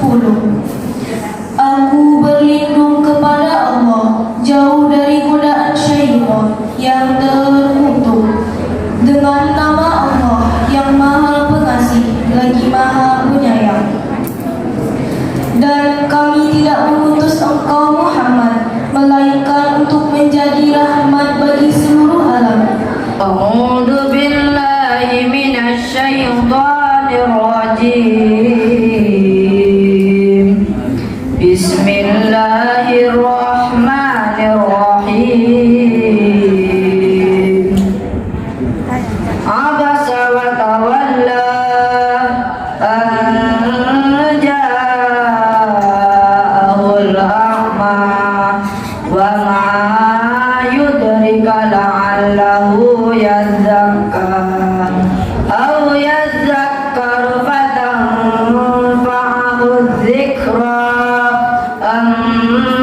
ke-10. Aku berlindung kepada Allah jauh dari godaan syaitan yang terkutuk. Dengan nama Allah yang Maha Pengasih lagi Maha Penyayang. Dan kami tidak mengutus engkau Muhammad melainkan untuk menjadi rahmat bagi seluruh alam. A'udzu billahi minasy syaithanir rajim. Bismillahirrahmanirrahim. Abasa wa tawalla an ja'ahul a'ma wa ma yudrika la'allahu yazakka aw yazakkaru fatanfa'ahu dzikra amma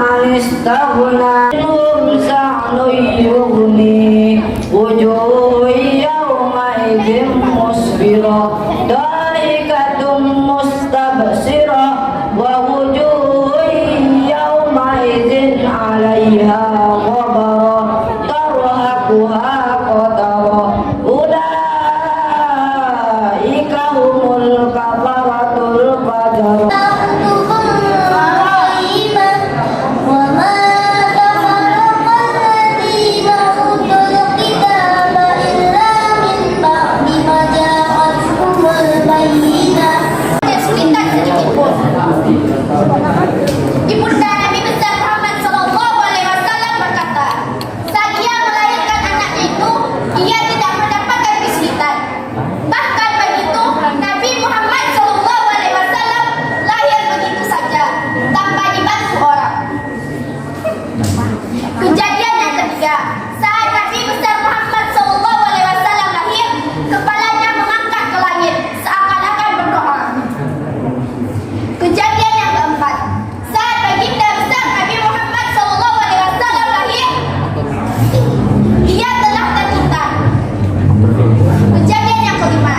man istaghna sa'nu yughni wujuhun yawma idzin musfirah dahikatum mustabsirah wa wujuhun yawma idzin 'alaiha ghabarah tarhaquha qatarah ulaika humul kafaratul fajarah. Ibunda Nabi besar Muhammad Sallallahu Alaihi Wasallam berkata, saat ia melahirkan anaknya itu, ia tidak mendapatkan kesulitan. Bahkan begitu, Nabi Muhammad Sallallahu Alaihi Wasallam lahir begitu saja, tanpa dibantu orang. Kejadian yang ketiga, saat Nabi besar Muhammad Sallallahu Alaihi Wasallam lahir, kepalanya mengangkat ke langit, seakan-akan berdoa. Kejadian yang keempat, saat baginda besar Nabi Muhammad Sallallahu Alaihi Wasallam lahir, ia telah tercinta. Kejadian yang kelima,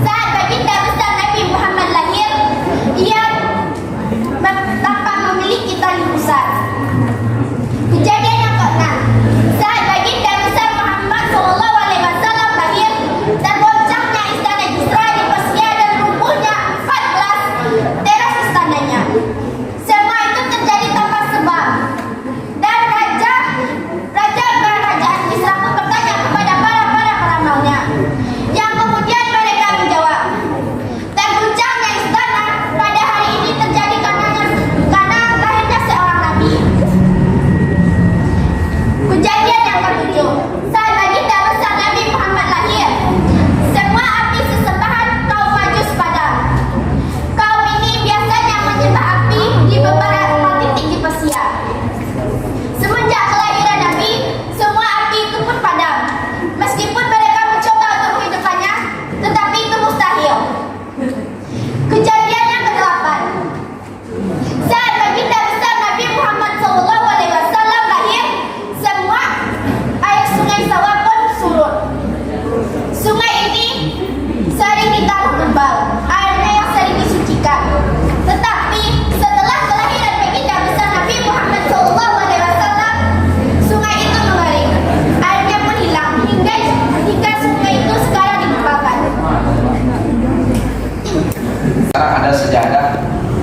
saat baginda besar Nabi Muhammad lahir, ia tanpa memiliki tali pusar. Kejadian yang keenam, saat baginda besar Muhammad Sallallahu Alaihi Wasallam lahir, tergoncangnya istana Kisra di Persia dan rubuhnya 14 teras istananya. Semua itu terjadi tanpa sebab. Dan raja kerajaan Kisra pun bertanya kepada para peramalnya, yang kemudian mereka menjawab, terguncangnya istana pada hari ini terjadi karena lahirnya seorang nabi. Kejadian yang ketujuh, saat baginda besar Nabi Muhammad lahir, semua api sesembahan kaum Majus padam. Kaum ini biasanya menyembah api di beberapa titik di Persia. Semenjak kelahiran Nabi, semua api itu pun padam. Meskipun mereka mencoba untuk menghidupkannya, tetapi itu mustahil. Kejadian yang kedelapan, saat baginda besar Nabi Muhammad Sallallahu Alaihi Wasallam lahir, semua air sungai Sawa pun surut. Sungai ini sering ditaruh tebal, airnya yang sering disucikan. Tetapi setelah kelahiran baginda besar Nabi Muhammad Sallallahu Alaihi Wasallam, sungai itu mengering, airnya pun hilang hingga sungai itu sekarang dilupakan. Sekarang ada sejarah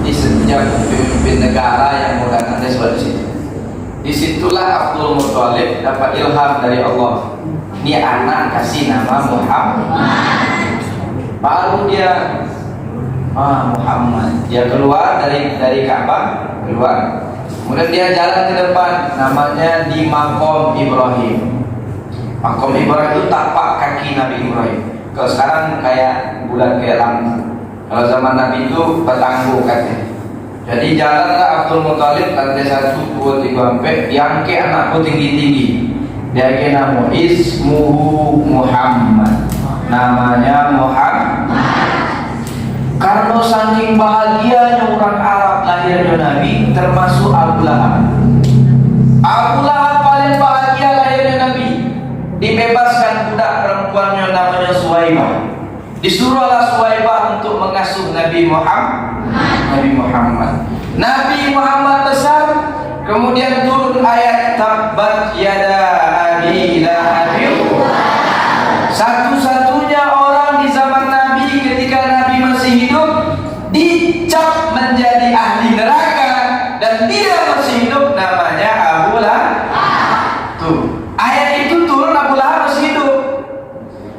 di setiap pemimpin negara yang menggunakan disebut di situ. Disitulah Abdul Muthalib dapat ilham dari Allah. Ini anak kasih nama Muhammad. Baru dia Muhammad. Dia keluar dari Ka'bah, keluar. Kemudian dia jalan ke depan, namanya di Makom Ibrahim. Makom Ibrahim itu tapak kaki Nabi Ibrahim. Kalau sekarang kayak bulan kayak lampu. Kalau zaman Nabi itu petangguh katanya. Jadi jalanlah Abdul Muthalib lantai 1, 2, 3, 4 yang ke anakku tinggi-tinggi. Dia ke nama Ismuhu Muhammad. Namanya Muhammad. Karena saking bahagianya orang Arab lahirnya Nabi, termasuk Abu Lahab. Abu Lahab paling bahagia lahirnya Nabi. Dibebaskan budak perempuannya namanya Suhaibah. Disuruhlah Suwaibah untuk mengasuh Nabi Muhammad. Nabi Muhammad besar, kemudian turun ayat tabbat yada abi lahabin. Satu-satunya orang di zaman Nabi ketika Nabi masih hidup dicap menjadi ahli neraka dan dia masih hidup, namanya Abu Lahab. Tuh, ayat itu turun Abu Lahab masih hidup,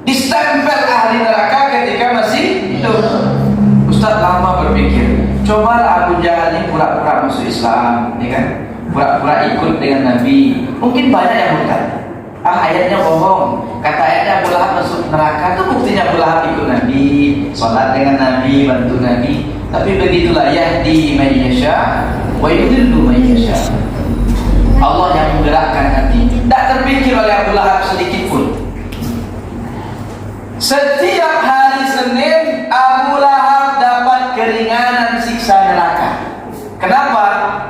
distempel ahli neraka ketika masih hidup. Ustaz lama berpikir, cobalah Abu Jahal ini pura-pura masuk Islam, ya kan? Pura-pura ikut dengan Nabi. Mungkin banyak yang berkata, ayatnya bohong. Kata ayatnya Abu Lahab masuk neraka, itu buktinya Abu Lahab ikut Nabi, sholat dengan Nabi, bantu Nabi. Tapi begitulah, yahdi man yasha wa yudillu man yasha. Allah yang menggerakkan hati. Tak terpikir oleh Abu Lahab sedikit pun. Setiap hari Senin Abu Lahab dapat keringanan siksa neraka. Kenapa?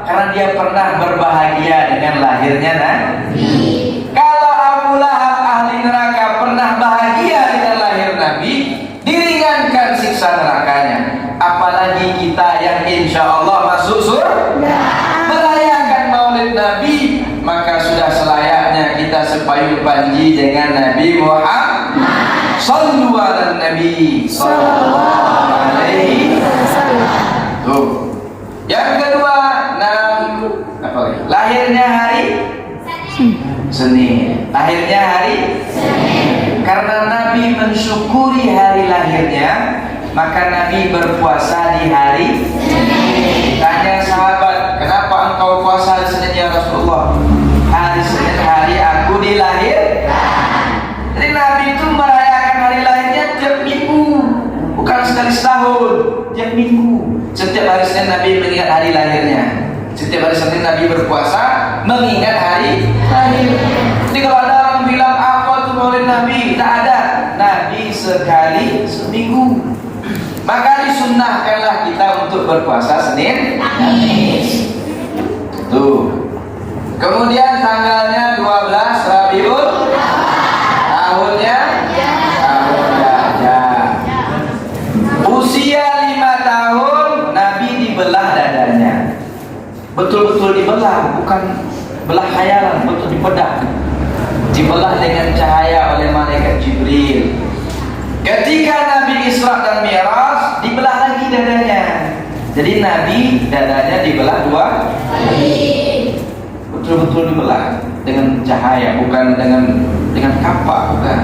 Karena dia pernah berbahagia dengan lahirnya Nabi. Kalau Abu Lahab ahli neraka pernah bahagia dengan lahir Nabi, diringankan siksa nerakanya. Apalagi kita yang insya Allah masuk surga, merayakan Maulid Nabi, maka sudah selayaknya kita sepayung panji dengan Nabi Muhammad. Sallu ala Nabi sallallahu alaihi wasallam. Tuh. Yang kedua, lahirnya hari Senin. Lahirnya hari Senin. Karena Nabi mensyukuri hari lahirnya, maka Nabi berpuasa di hari Senin. Tanya sahabat, kenapa engkau puasa hari Senin ya Rasulullah? Hari Senin hari aku dilahirkan. Jadi Nabi itu merayakan hari lahirnya tiap minggu, bukan sekali setahun, tiap minggu. Setiap hari Senin Nabi mengingat hari lahirnya. Setiap hari Senin Nabi berpuasa mengingat hari lahir. Jadi kalau ada orang bilang apa tuh Maulid Nabi, tak ada. Nabi sekali seminggu. Maka disunnahkanlah kita untuk berpuasa Senin. Tuh. Kemudian tanggalnya 12 Rabiul tahunnya tahun gajah. Usia 5 tahun Nabi dibelah dadanya. Betul-betul dibelah, bukan belah khayalan, betul dibedah. Dibelah dengan cahaya oleh malaikat Jibril. Ketika Nabi Isra dan Mi'raj, dibelah lagi dadanya. Jadi Nabi dadanya dibelah 2 kali. Betul-betul dibelah dengan cahaya, bukan dengan kapak, bukan.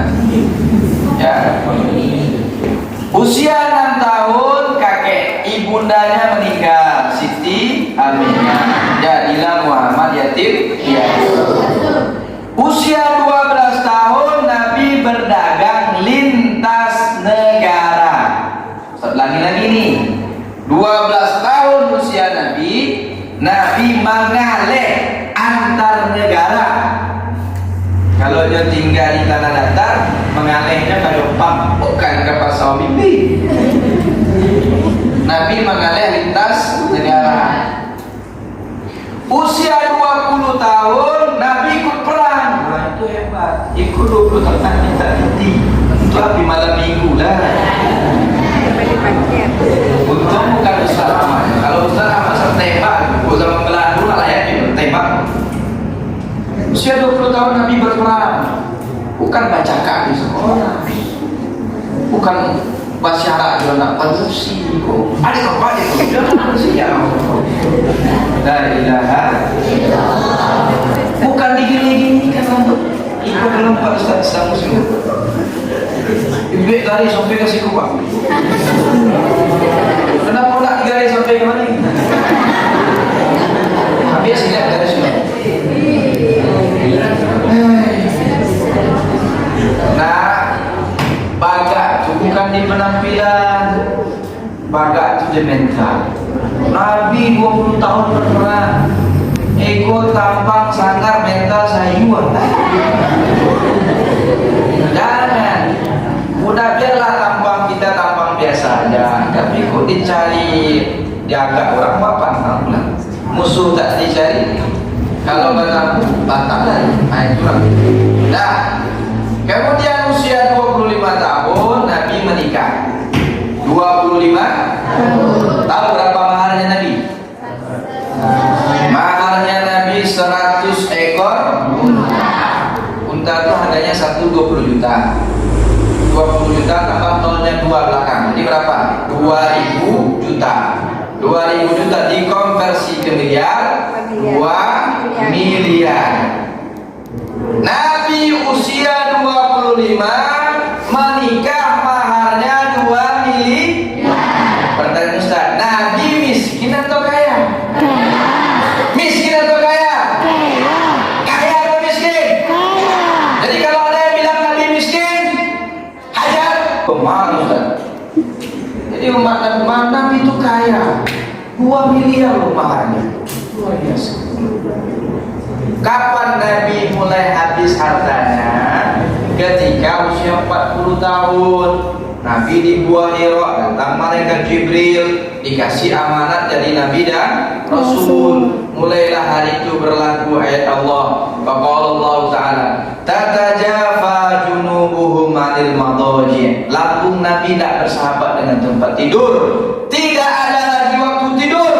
Ya. Usia 6 tahun kakek ibundanya meninggal, Siti Aminah. Jadilah Muhammad yatim piatu. Usia 12 tahun Nabi berdagang lintas negara. Lagi-lagi nih, 12 tahun usia Nabi, Nabi mengalih antar negara. Kalau dia tinggal di tanah datar, mengalihnya ke Jepang, bukan ke Pasau Bibi. Nabi mengalih lintas negara. Usia 20 tahun Nabi ikut perang. Nah, itu hebat. Ikut 20 tahun kita inti. Itu api malam minggu lah. Untung bukan Ustaz Ahmad. Kalau Ustaz Ahmad tembak, zaman Belanda lah ya tembak. Usia 20 tahun Nabi berperang. Bukan bacakan di sekolah, bukan basyara jualan konstruksi. Ada apa itu? Jualan siang. La ilaha illallah. Bukan digini-gini kan untuk ikut lompat Ustaz Islam Muslim. Ibu lari sampai ke situ Pak. Kenapa tak lari sampai ke mana? Habis lihat dari sini. Nah, baga itu bukan di penampilan, baga itu di mental. Nabi 20 tahun berperang, ego tampang sangar mental sayuan. Jangan, udah biarlah tampang kita tampang biasa aja. Tapi kok dicari jaga orang papan pulang. Musuh tak dicari. Kalau benar batal lagi, kurang. Nah, kemudian usia 25 tahun Nabi menikah. Tahu berapa maharnya Nabi? Maharnya Nabi 100 ekor unta. Unta itu harganya 20 juta. 20 juta tambah nolnya 2 belakang. Jadi berapa? 2000 juta. 2000 juta dikonversi ke miliar, 2 miliar. Nabi usia 25 menikah, maharnya 2 miliar. Pertanyaan Ustaz, Nabi miskin atau kaya? Miskin atau kaya? Kaya atau miskin? Jadi kalau ada yang bilang Nabi miskin, hajar. Mahal Ustaz. Jadi umat Nabi itu kaya, 2 miliar loh maharnya. Luar biasa. Kapan Nabi mulai habis hartanya? Ketika usia 40 tahun. Nabi di Gua Hira, datang malaikat Jibril, dikasih amanat jadi Nabi dan Rasul. Mulailah hari itu berlaku ayat Allah. Faqala Allah Ta'ala, tatajafa junubuhum 'anil madaji'. Lambung Nabi tidak bersahabat dengan tempat tidur. Tidak ada lagi waktu tidur.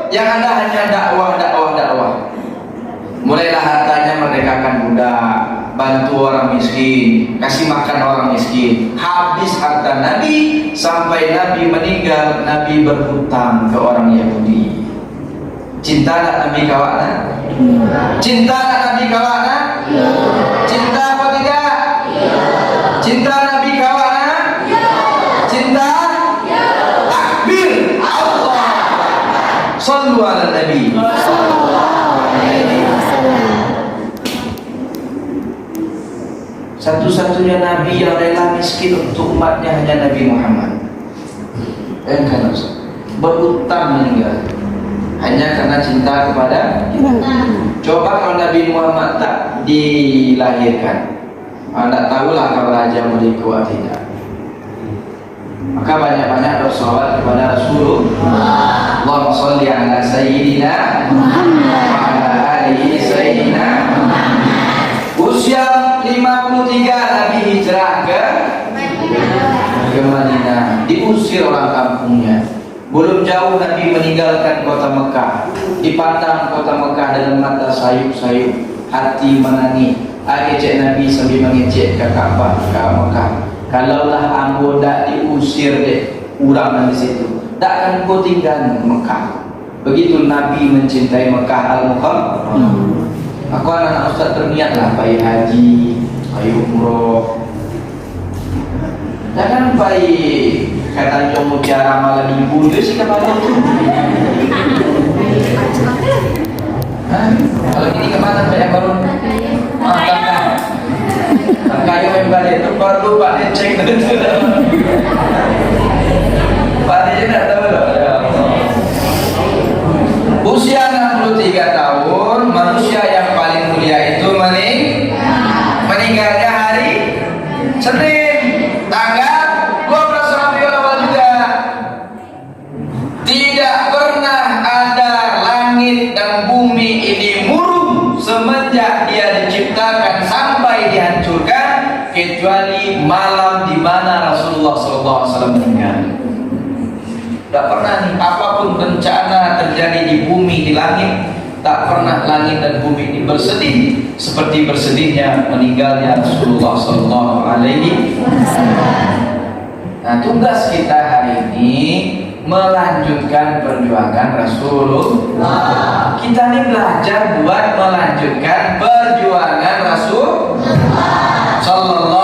Yang ada hanya dakwah. Mulailah hartanya merdekakan budak, bantu orang miskin, kasih makan orang miskin. Habis harta Nabi, sampai Nabi meninggal, Nabi berhutang ke orang Yahudi. Cinta tak Nabi kawana? Cinta tak Nabi kawana? Cinta apa tidak? Cinta Nabi kawana? Cinta? Takbir Allah. Sallu ala Nabi. Satu-satunya Nabi yang rela miskin untuk umatnya hanya Nabi Muhammad. Bayangkan Ustaz, berhutang meninggal hanya karena cinta kepada kita. Coba kalau Nabi Muhammad tak dilahirkan, anda tahulah kalau Raja Meliku tidak. Maka banyak-banyak bersolawat kepada Rasulullah. Allahumma sholli ala Sayyidina Muhammad wa ala alihi Sayyidina Muhammad. Usia 53 Nabi hijrah ke Madinah. Diusir orang kampungnya. Belum jauh Nabi meninggalkan kota Mekah. Dipandang kota Mekah dengan mata sayup-sayup, hati menangis. Agak Nabi sambil mengecek ke Ka'bah, ke Mekah. Kalaulah ambo dak diusir dek orang di situ, takkan kau tinggal Mekah. Begitu Nabi mencintai Mekah al-Mukarramah. Aku anak Ustaz terniatlah bayi haji, bayi umroh. Jangan bayi kata Nyomu Tiara malam ibu itu sih kemana itu? Kalau gini kemana banyak baru? Makan kayu yang balik itu perlu Pak dia cek dulu. Pak dia tidak tahu loh. Usia 63 tahun, manusia yang paling mulia itu meninggalnya hari Senin, tanggal 12 Rabiul Awal juga. Tidak pernah ada langit dan bumi ini murung semenjak dia diciptakan sampai dihancurkan, kecuali malam di mana Rasulullah SAW meninggal. Tak pernah nih, apapun bencana terjadi di bumi, di langit, tak pernah langit dan bumi ini bersedih seperti bersedihnya meninggalnya Rasulullah SAW. Nah, tugas kita hari ini melanjutkan perjuangan Rasulullah. Kita ini belajar buat melanjutkan perjuangan Rasulullah Sallallahu